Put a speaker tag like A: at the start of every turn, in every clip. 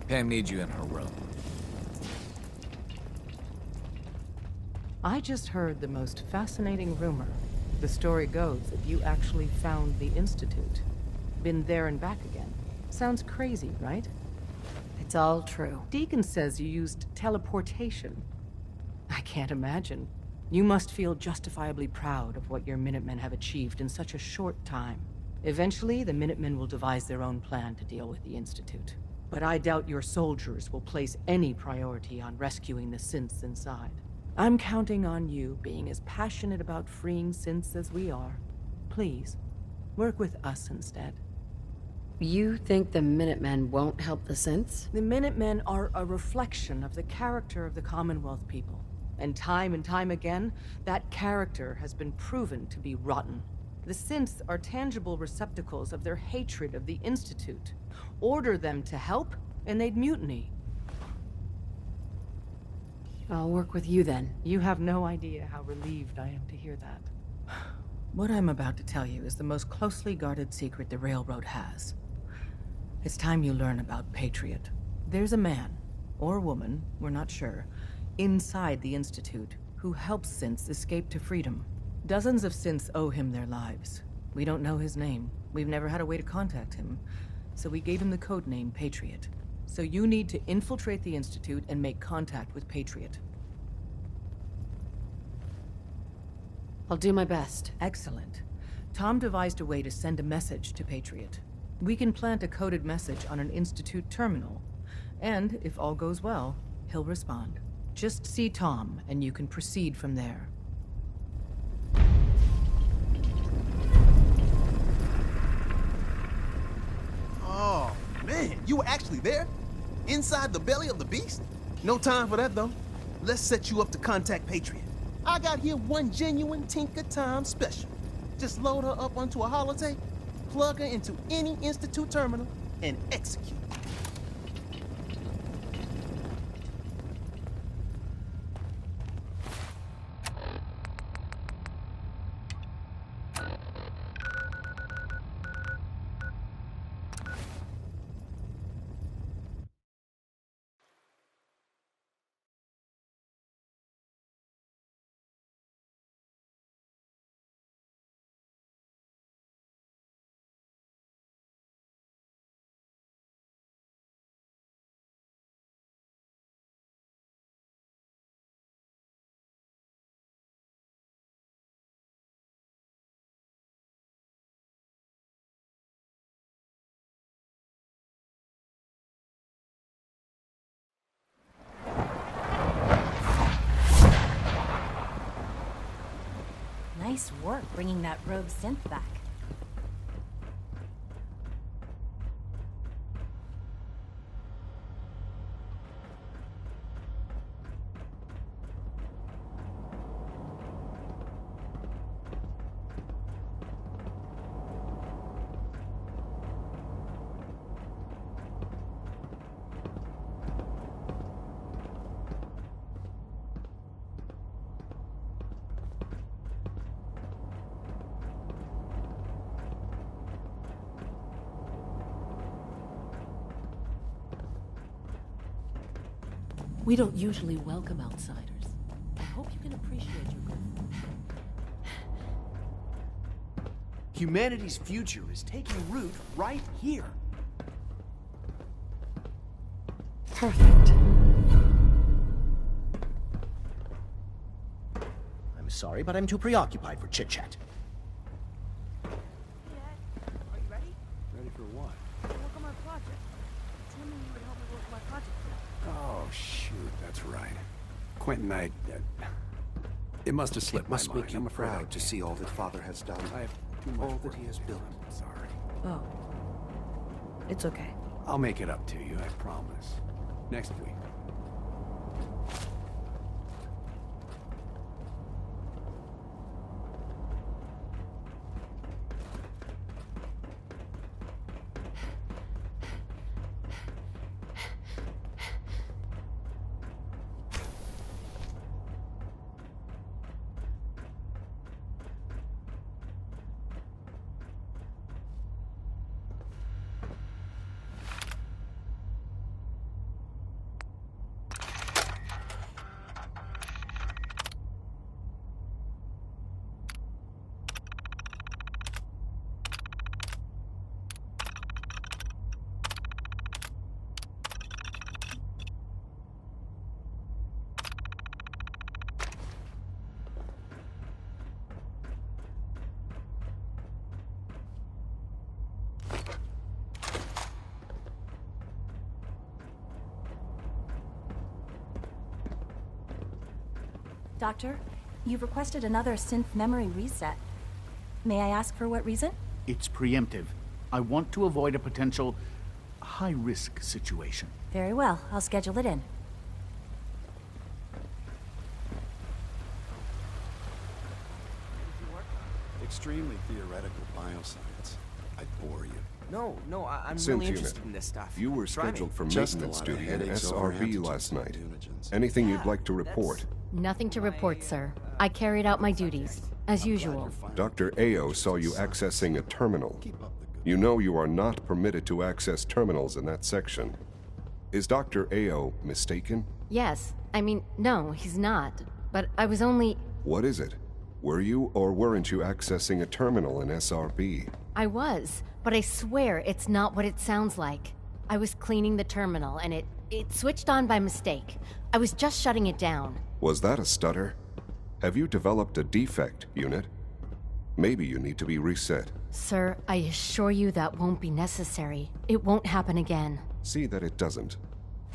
A: Pam needs you in her room.
B: I just heard the most fascinating rumor. The story goes that you actually found the Institute. Been there and back again. Sounds crazy, right?
C: It's all true.
B: Deacon says you used teleportation. I can't imagine. You must feel justifiably proud of what your Minutemen have achieved in such a short time. Eventually, the Minutemen will devise their own plan to deal with the Institute. But I doubt your soldiers will place any priority on rescuing the synths inside. I'm counting on you being as passionate about freeing synths as we are. Please, work with us instead.
C: You think the Minutemen won't help the synths?
B: The Minutemen are a reflection of the character of the Commonwealth people. And time again, that character has been proven to be rotten. The synths are tangible receptacles of their hatred of the Institute. Order them to help, and they'd mutiny.
C: I'll work with you then.
B: You have no idea how relieved I am to hear that. What I'm about to tell you is the most closely guarded secret the Railroad has. It's time you learn about Patriot. There's a man, or woman, we're not sure, inside the Institute who helps synths escape to freedom. Dozens of synths owe him their lives. We don't know his name. We've never had a way to contact him, so we gave him the codename Patriot. So you need to infiltrate the Institute and make contact with Patriot.
C: I'll do my best.
B: Excellent. Tom devised a way to send a message to Patriot. We can plant a coded message on an Institute terminal. And, if all goes well, he'll respond. Just see Tom, and you can proceed from there.
D: Oh, man, you were actually there? Inside the belly of the beast? No time for that, though. Let's set you up to contact Patriot. I got here one genuine Tinker Time special. Just load her up onto a holotape, plug her into any Institute terminal, and execute.
E: Nice work bringing that rogue synth back.
F: We don't usually welcome outsiders. I hope you can appreciate your good.
G: Humanity's future is taking root right here.
C: Perfect.
H: I'm sorry, but I'm too preoccupied for chit-chat.
I: Are you ready?
G: Ready for what?
I: Work on my project. Tell me you would help me work on my project.
G: Oh, shoot, that's right. Quentin, it must have slipped
J: It must
G: my
J: make
G: mind.
J: you
G: I'm afraid I
J: proud to
G: can't
J: see all
G: do
J: that
G: it.
J: Father has done.
G: I have too much
J: all
G: work
J: that he has
G: to do.
J: built.
G: I'm sorry.
B: Oh. It's okay.
G: I'll make it up to you, I promise. Next week.
E: Doctor, you've requested another synth memory reset. May I ask for what reason?
A: It's preemptive. I want to avoid a potential high-risk situation.
E: Very well, I'll schedule it in.
G: Extremely theoretical bioscience. I'd bore you.
J: No, I'm
K: Synth
J: really
K: unit.
J: interested in this stuff.
K: You were
J: Try me.
K: scheduled for
G: Just a
K: maintenance
G: lot of
K: duty in
G: headaches over
K: SRB
G: antigens
K: last
G: and
K: night.
G: antigens.
K: Anything you'd like to report?
L: Nothing to report, sir. I carried out my duties, as usual.
K: Dr. Ao saw you accessing a terminal.
G: Keep up the good.
K: You know you are not permitted to access terminals in that section. Is Dr. Ao mistaken?
L: Yes. I mean, no, he's not. But I was only...
K: What is it? Were you or weren't you accessing a terminal in SRB?
L: I was, but I swear it's not what it sounds like. I was cleaning the terminal, and it switched on by mistake. I was just shutting it down.
K: Was that a stutter? Have you developed a defect, unit? Maybe you need to be reset.
L: Sir, I assure you that won't be necessary. It won't happen again.
K: See that it doesn't.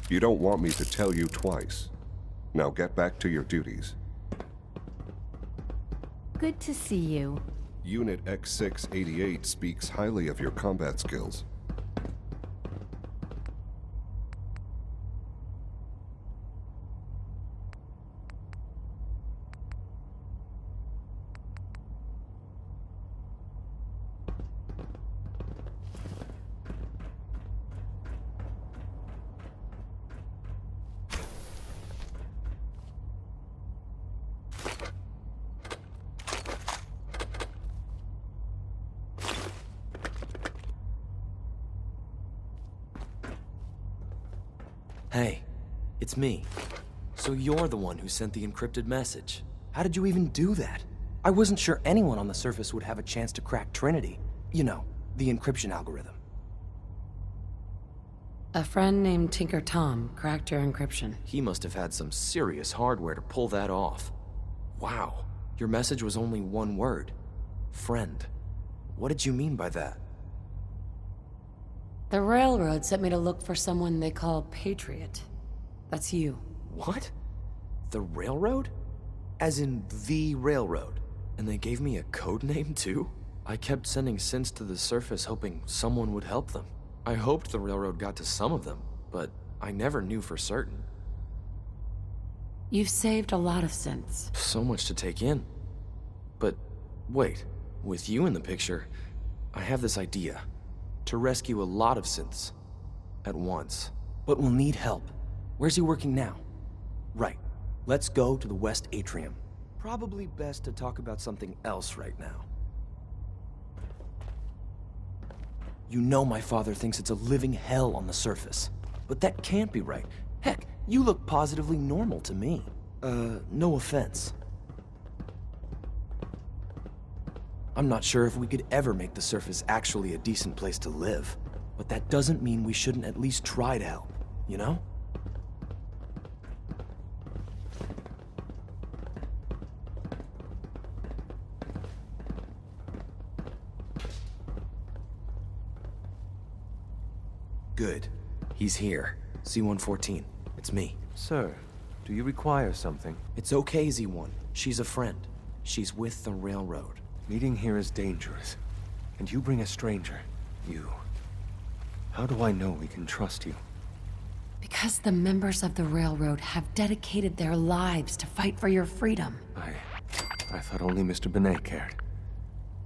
K: You don't want me to tell you twice. Now get back to your duties.
L: Good to see you.
K: Unit X688 speaks highly of your combat skills.
J: Hey, it's me. So you're the one who sent the encrypted message. How did you even do that? I wasn't sure anyone on the surface would have a chance to crack Trinity. You know, the encryption algorithm.
C: A friend named Tinker Tom cracked your encryption.
J: He must have had some serious hardware to pull that off. Wow, your message was only one word. Friend. What did you mean by that?
C: The Railroad sent me to look for someone they call Patriot. That's you.
J: What? The Railroad? As in the Railroad? And they gave me a code name too? I kept sending synths to the surface hoping someone would help them. I hoped the Railroad got to some of them, but I never knew for certain.
C: You've saved a lot of synths.
J: So much to take in. But wait, with you in the picture, I have this idea. To rescue a lot of synths at once. But we'll need help. Where's he working now? Right. Let's go to the West Atrium. Probably best to talk about something else right now. You know my father thinks it's a living hell on the surface. But that can't be right. Heck, you look positively normal to me. No offense. I'm not sure if we could ever make the surface actually a decent place to live. But that doesn't mean we shouldn't at least try to help, you know? Good. He's here. C-114. It's me.
M: Sir, do you require something?
J: It's okay, Z-1. She's a friend. She's with the Railroad.
M: Meeting here is dangerous. And you bring a stranger. You. How do I know we can trust you?
C: Because the members of the Railroad have dedicated their lives to fight for your freedom.
M: I thought only Mr. Benet cared.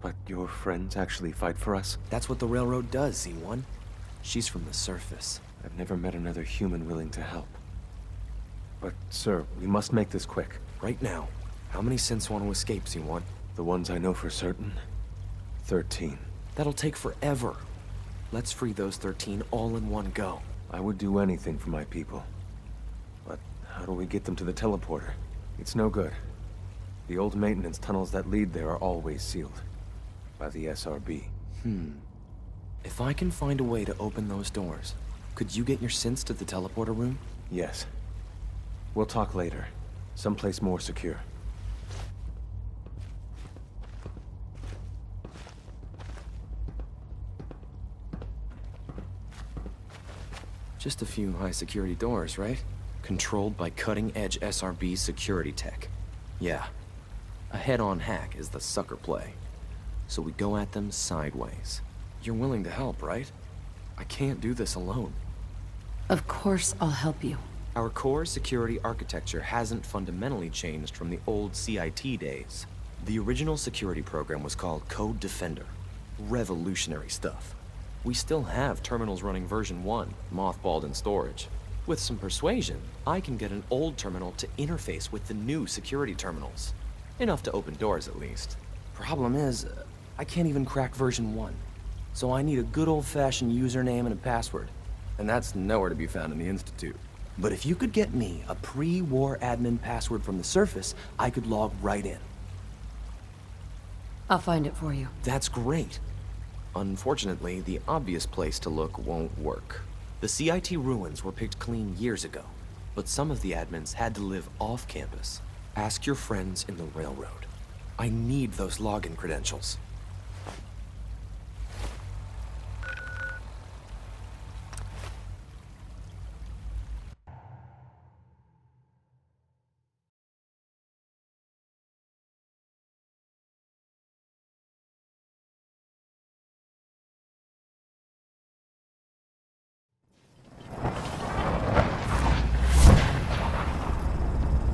M: But your friends actually fight for us?
J: That's what the Railroad does, Z-1. She's from the surface.
M: I've never met another human willing to help. But, sir, we must make this quick.
J: Right now. How many synths want to escape, Z-1?
M: The ones I know for certain? 13.
J: That'll take forever. Let's free those 13 all in one go.
M: I would do anything for my people. But how do we get them to the teleporter? It's no good. The old maintenance tunnels that lead there are always sealed. By the SRB.
J: If I can find a way to open those doors, could you get your synths to the teleporter room?
M: Yes. We'll talk later. Someplace more secure.
J: Just a few high-security doors, right? Controlled by cutting-edge SRB security tech. Yeah. A head-on hack is the sucker play. So we go at them sideways. You're willing to help, right? I can't do this alone.
C: Of course I'll help you.
J: Our core security architecture hasn't fundamentally changed from the old CIT days. The original security program was called Code Defender. Revolutionary stuff. We still have terminals running version 1, mothballed in storage. With some persuasion, I can get an old terminal to interface with the new security terminals. Enough to open doors, at least. Problem is, I can't even crack version 1. So I need a good old-fashioned username and a password. And that's nowhere to be found in the Institute. But if you could get me a pre-war admin password from the surface, I could log right in.
C: I'll find it for you.
J: That's great. Unfortunately, the obvious place to look won't work. The CIT ruins were picked clean years ago, but some of the admins had to live off campus. Ask your friends in the Railroad. I need those login credentials.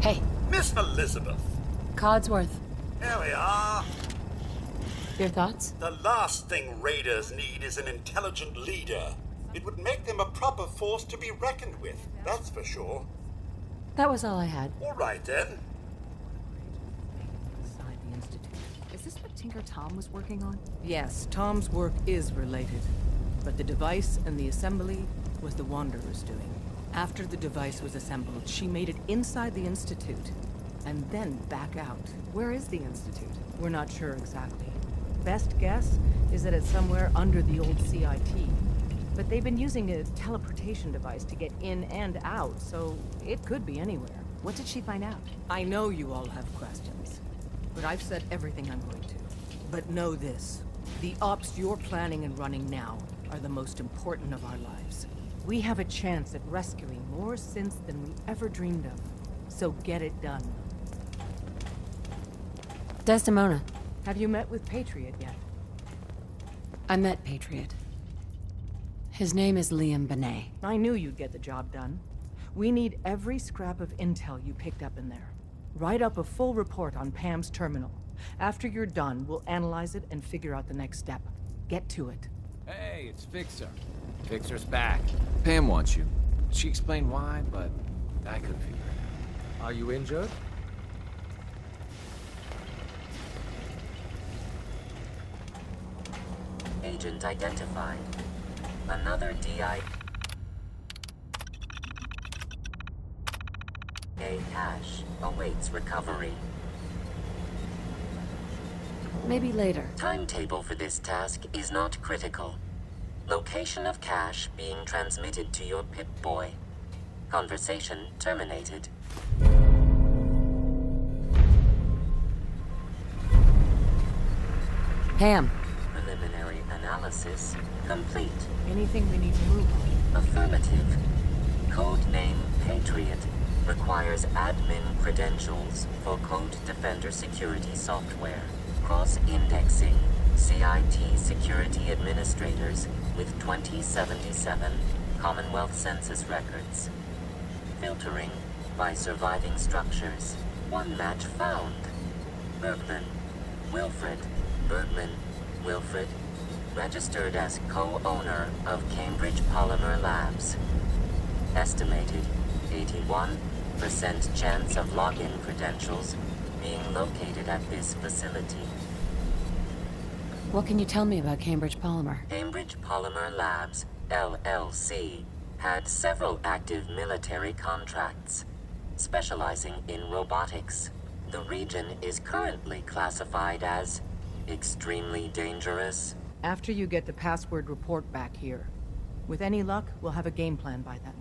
C: Hey.
N: Miss Elizabeth.
C: Codsworth.
N: Here we are.
C: Your thoughts?
N: The last thing raiders need is an intelligent leader. It would make them a proper force to be reckoned with, that's for sure.
C: That was all I had.
N: All right, then.
B: Inside the Institute.
I: Is this what Tinker Tom was working on?
B: Yes, Tom's work is related. But the device and the assembly was the Wanderer's doing. After the device was assembled, she made it inside the Institute, and then back out.
I: Where is the Institute?
B: We're not sure exactly. Best guess is that it's somewhere under the old CIT. But they've been using a teleportation device to get in and out, so it could be anywhere.
I: What did she find out?
B: I know you all have questions, but I've said everything I'm going to. But know this, the ops you're planning and running now are the most important of our lives. We have a chance at rescuing more synths than we ever dreamed of. So get it done.
C: Desdemona.
B: Have you met with Patriot yet?
C: I met Patriot. His name is Liam Benet.
B: I knew you'd get the job done. We need every scrap of intel you picked up in there. Write up a full report on Pam's terminal. After you're done, we'll analyze it and figure out the next step. Get to it.
O: Hey, it's Fixer. Fixer's back. Pam wants you. She explained why, but I couldn't figure it out.
P: Are you injured?
Q: Agent identified. Another DI. A cache awaits recovery.
C: Maybe later.
Q: Timetable for this task is not critical. Location of cache being transmitted to your Pip-Boy. Conversation terminated.
C: Pam.
Q: Preliminary analysis complete.
B: Anything we need to move on?
Q: Affirmative. Codename Patriot requires admin credentials for Code Defender security software. Cross-indexing CIT security administrators with 2077 Commonwealth Census records. Filtering by surviving structures. One match found. Bergman. Wilfred. Bergman. Wilfred. Registered as co-owner of Cambridge Polymer Labs. Estimated 81% chance of login credentials being located at this facility.
C: What can you tell me about Cambridge Polymer?
Q: Cambridge Polymer Labs, LLC, had several active military contracts, specializing in robotics. The region is currently classified as extremely dangerous.
B: After you get the password report back here. With any luck, we'll have a game plan by then.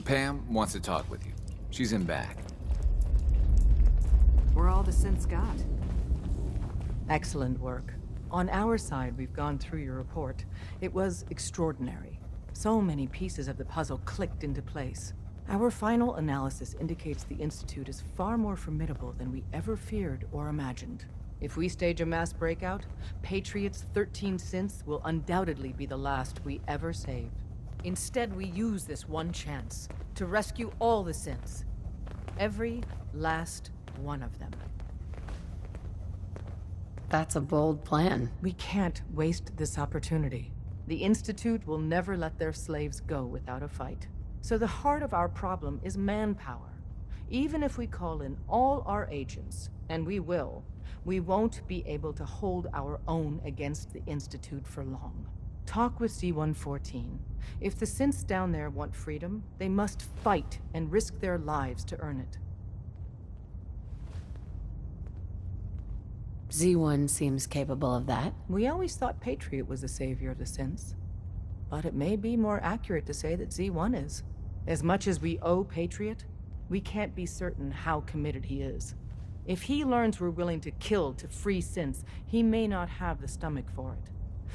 O: Pam wants to talk with you. She's in back.
B: We're all the synths got. Excellent work. On our side, we've gone through your report. It was extraordinary. So many pieces of the puzzle clicked into place. Our final analysis indicates the Institute is far more formidable than we ever feared or imagined. If we stage a mass breakout, Patriot's 13 synths will undoubtedly be the last we ever save. Instead, we use this one chance to rescue all the synths. Every last one of them.
C: That's a bold plan.
B: We can't waste this opportunity. The Institute will never let their slaves go without a fight. So the heart of our problem is manpower. Even if we call in all our agents, and we will, we won't be able to hold our own against the Institute for long. Talk with Z-114. If the synths down there want freedom, they must fight and risk their lives to earn it.
C: Z1 seems capable of that.
B: We always thought Patriot was the savior of the synths. But it may be more accurate to say that Z1 is. As much as we owe Patriot, we can't be certain how committed he is. If he learns we're willing to kill to free synths, he may not have the stomach for it.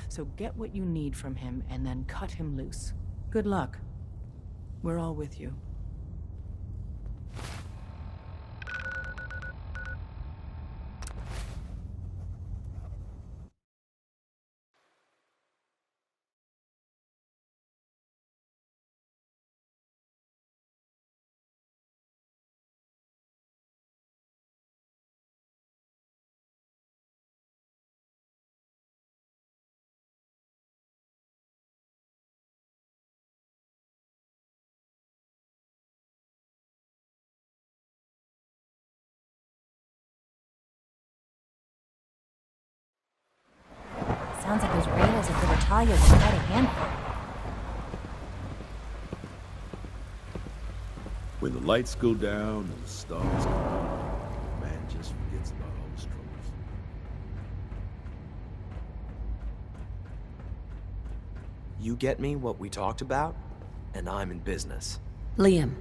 B: So get what you need from him and then cut him loose. Good luck. We're all with you.
E: Sounds like those Reyes of Libertalia were quite a handful.
P: When the lights go down and the stars come out, man just forgets about all his troubles.
J: You get me what we talked about, and I'm in business.
C: Liam,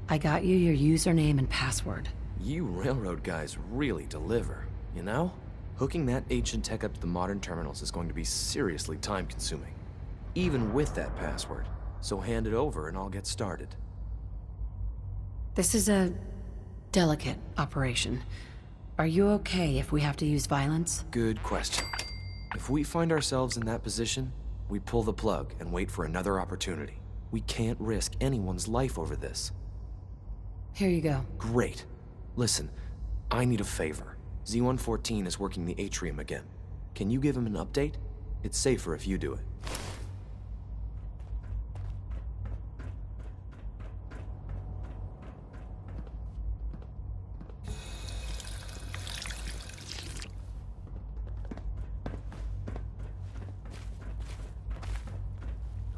C: I got you your username and password.
J: You railroad guys really deliver, you know? Hooking that ancient tech up to the modern terminals is going to be seriously time-consuming. Even with that password. So hand it over and I'll get started.
C: This is a delicate operation. Are you okay if we have to use violence?
J: Good question. If we find ourselves in that position, we pull the plug and wait for another opportunity. We can't risk anyone's life over this.
C: Here you go.
J: Great. Listen, I need a favor. Z-114 is working the atrium again. Can you give him an update? It's safer if you do it.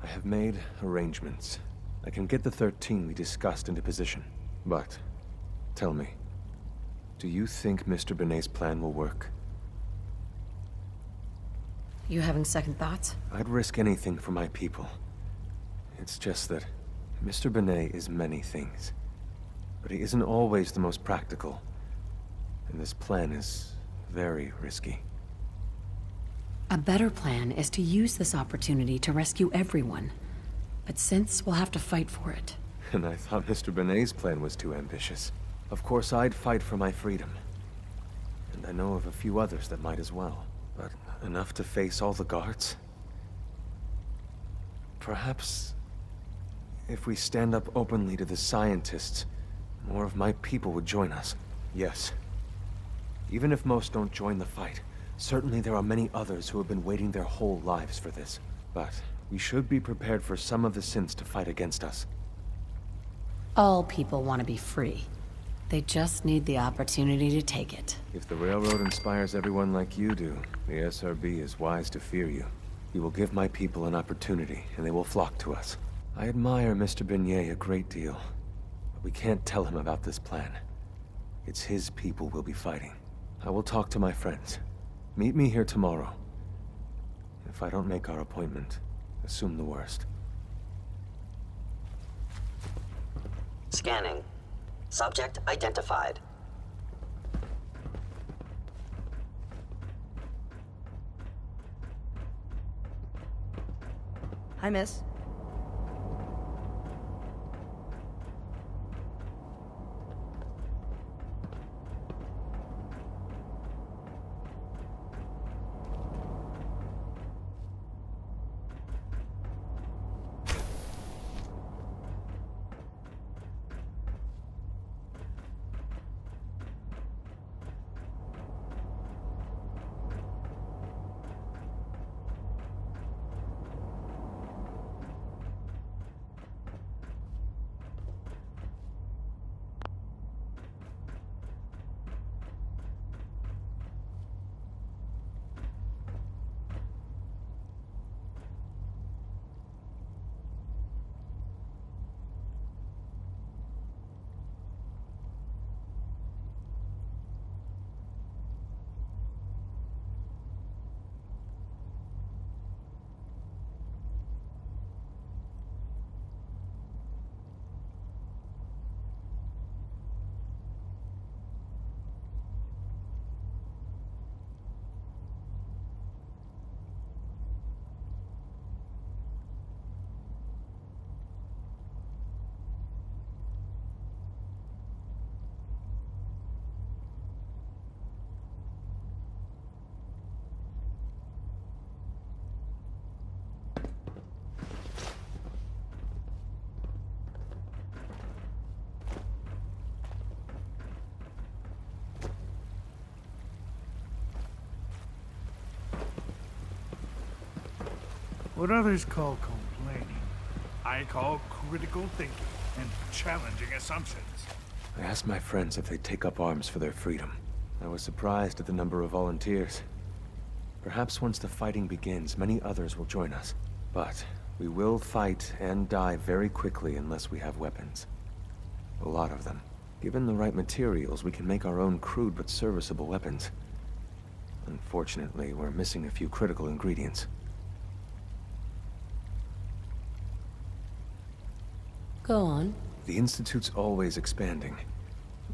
M: I have made arrangements. I can get the 13 we discussed into position. But, tell me, do you think Mr. Benet's plan will work?
C: You having second thoughts?
M: I'd risk anything for my people. It's just that Mr. Benet is many things, but he isn't always the most practical. And this plan is very risky.
C: A better plan is to use this opportunity to rescue everyone. But synths will have to fight for it.
M: And I thought Mr. Benet's plan was too ambitious. Of course, I'd fight for my freedom. And I know of a few others that might as well. But enough to face all the guards? Perhaps if we stand up openly to the scientists, more of my people would join us. Yes. Even if most don't join the fight, certainly there are many others who have been waiting their whole lives for this. But we should be prepared for some of the synths to fight against us.
C: All people want to be free. They just need the opportunity to take it.
M: If the Railroad inspires everyone like you do, the SRB is wise to fear you. You will give my people an opportunity, and they will flock to us. I admire Mr. Benet a great deal, but we can't tell him about this plan. It's his people we'll be fighting. I will talk to my friends. Meet me here tomorrow. If I don't make our appointment, assume the worst.
Q: Scanning. Subject identified.
R: Hi, miss.
S: What others call complaining, I call critical thinking and challenging assumptions.
M: I asked my friends if they'd take up arms for their freedom. I was surprised at the number of volunteers. Perhaps once the fighting begins, many others will join us. But we will fight and die very quickly unless we have weapons. A lot of them. Given the right materials, we can make our own crude but serviceable weapons. Unfortunately, we're missing a few critical ingredients.
C: Go on.
M: The Institute's always expanding.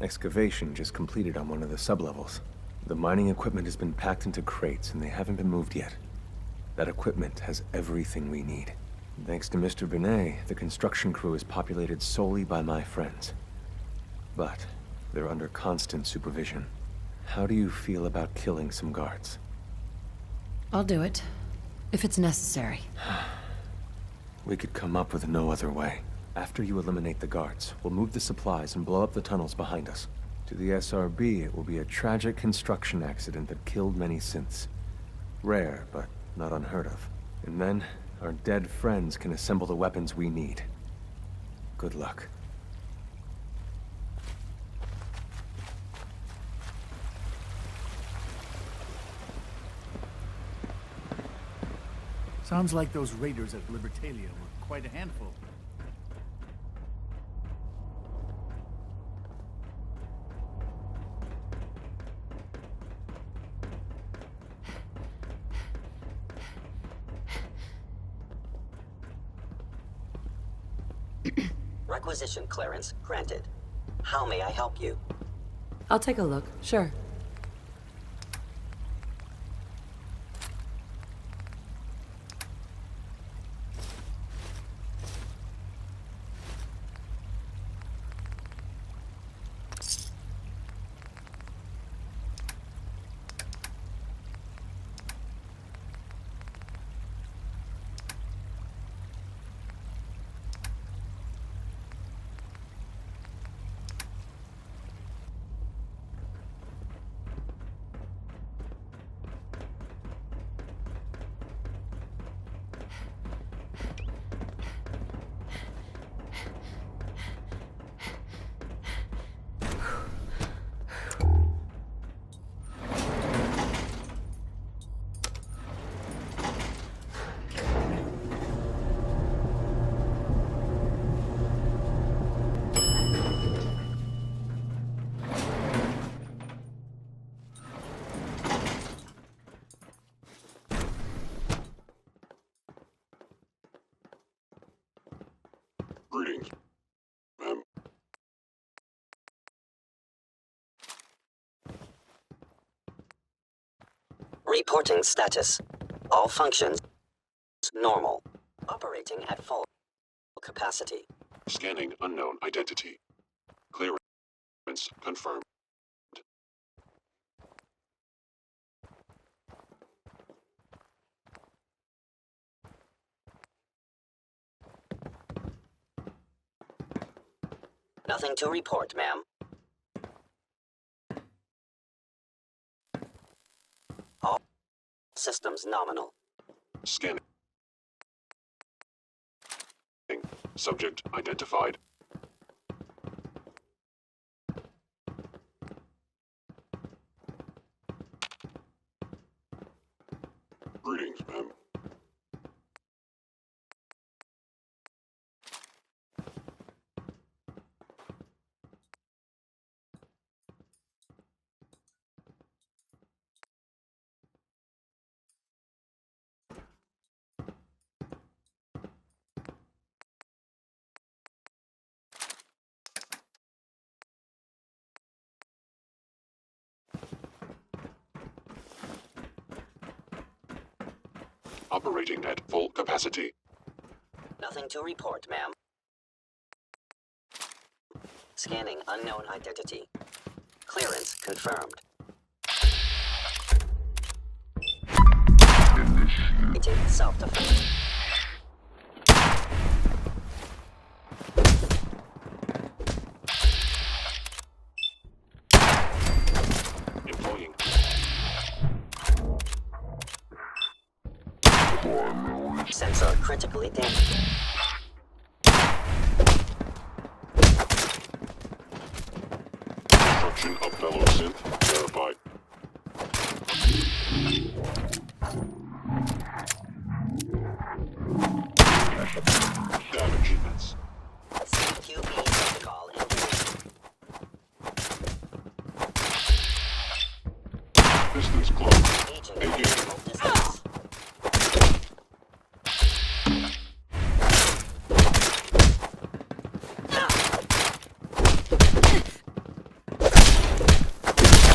M: Excavation just completed on one of the sublevels. The mining equipment has been packed into crates and they haven't been moved yet. That equipment has everything we need. Thanks to Mr. Binet, the construction crew is populated solely by my friends. But they're under constant supervision. How do you feel about killing some guards?
C: I'll do it. If it's necessary.
M: We could come up with no other way. After you eliminate the guards, we'll move the supplies and blow up the tunnels behind us. To the SRB, it will be a tragic construction accident that killed many synths. Rare, but not unheard of. And then, our dead friends can assemble the weapons we need. Good luck.
A: Sounds like those raiders at Libertalia were quite a handful.
Q: Requisition clearance granted. How may I help you?
C: I'll take a look, sure.
K: Greetings.
Q: Reporting status. All functions normal. Operating at full capacity.
K: Scanning unknown identity. Clearance confirmed.
Q: Nothing to report, ma'am. All systems nominal.
K: Scanning. Subject identified. Greetings, ma'am. Operating at full capacity.
Q: Nothing to report, ma'am. Scanning unknown identity. Clearance confirmed. Initiating self-defense.
K: Employing.
Q: Sensor critically damaged.
K: Destruction of fellow synth verified. Damage events.
Q: CQB protocol engaged.
K: Distance closed.
Q: Aging
K: Engaging.
Q: distance.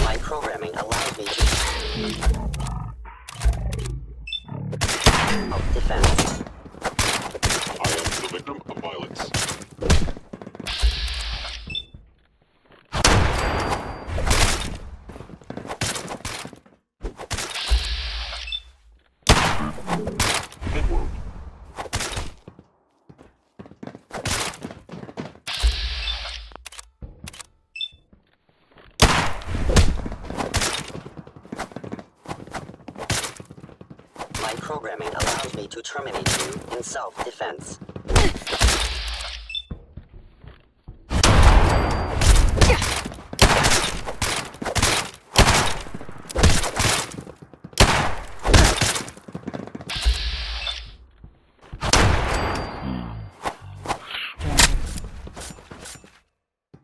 Q: My programming allows me to self-defense.
K: I am the victim of violence. Hit wound.
Q: My programming allows me to terminate you in self-defense.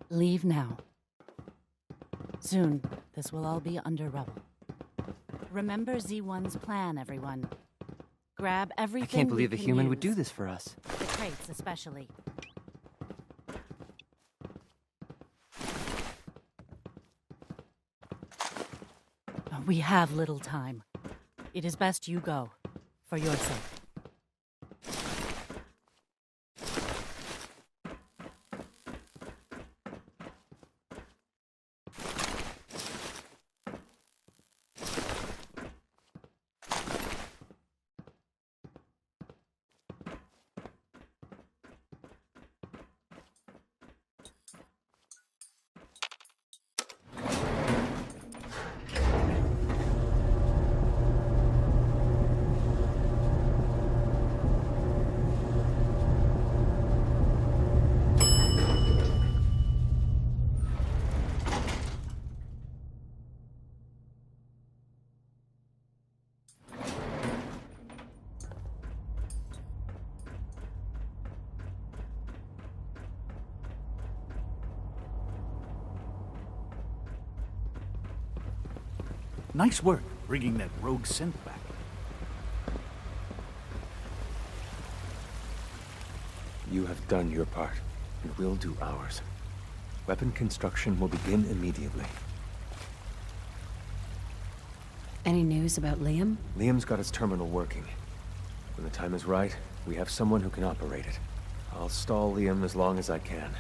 R: Leave now. Soon, this will all be under rubble. Remember Z1's plan, everyone. Grab everything.
T: I can't believe
R: we
T: a
R: can
T: human would
R: use.
T: do this for us.
R: The crates, especially. We have little time. It is best you go, for your sake.
A: Nice work bringing that rogue synth back.
M: You have done your part, and we'll do ours. Weapon construction will begin immediately.
C: Any news about Liam?
M: Liam's got his terminal working. When the time is right, we have someone who can operate it. I'll stall Liam as long as I can.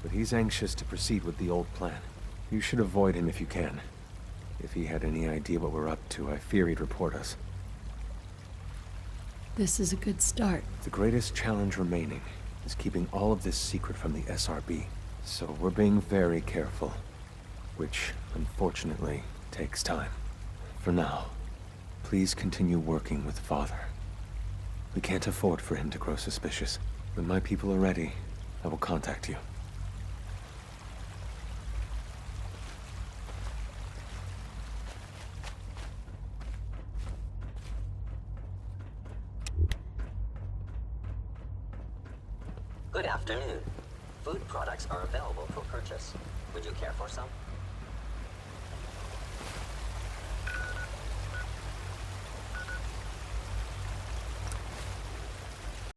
M: But he's anxious to proceed with the old plan. You should avoid him if you can. If he had any idea what we're up to, I fear he'd report us.
C: This is a good start.
M: The greatest challenge remaining is keeping all of this secret from the SRB. So we're being very careful. Which, unfortunately, takes time. For now, please continue working with Father. We can't afford for him to grow suspicious. When my people are ready, I will contact you.
Q: Good afternoon. Food products are available for purchase. Would you care for some?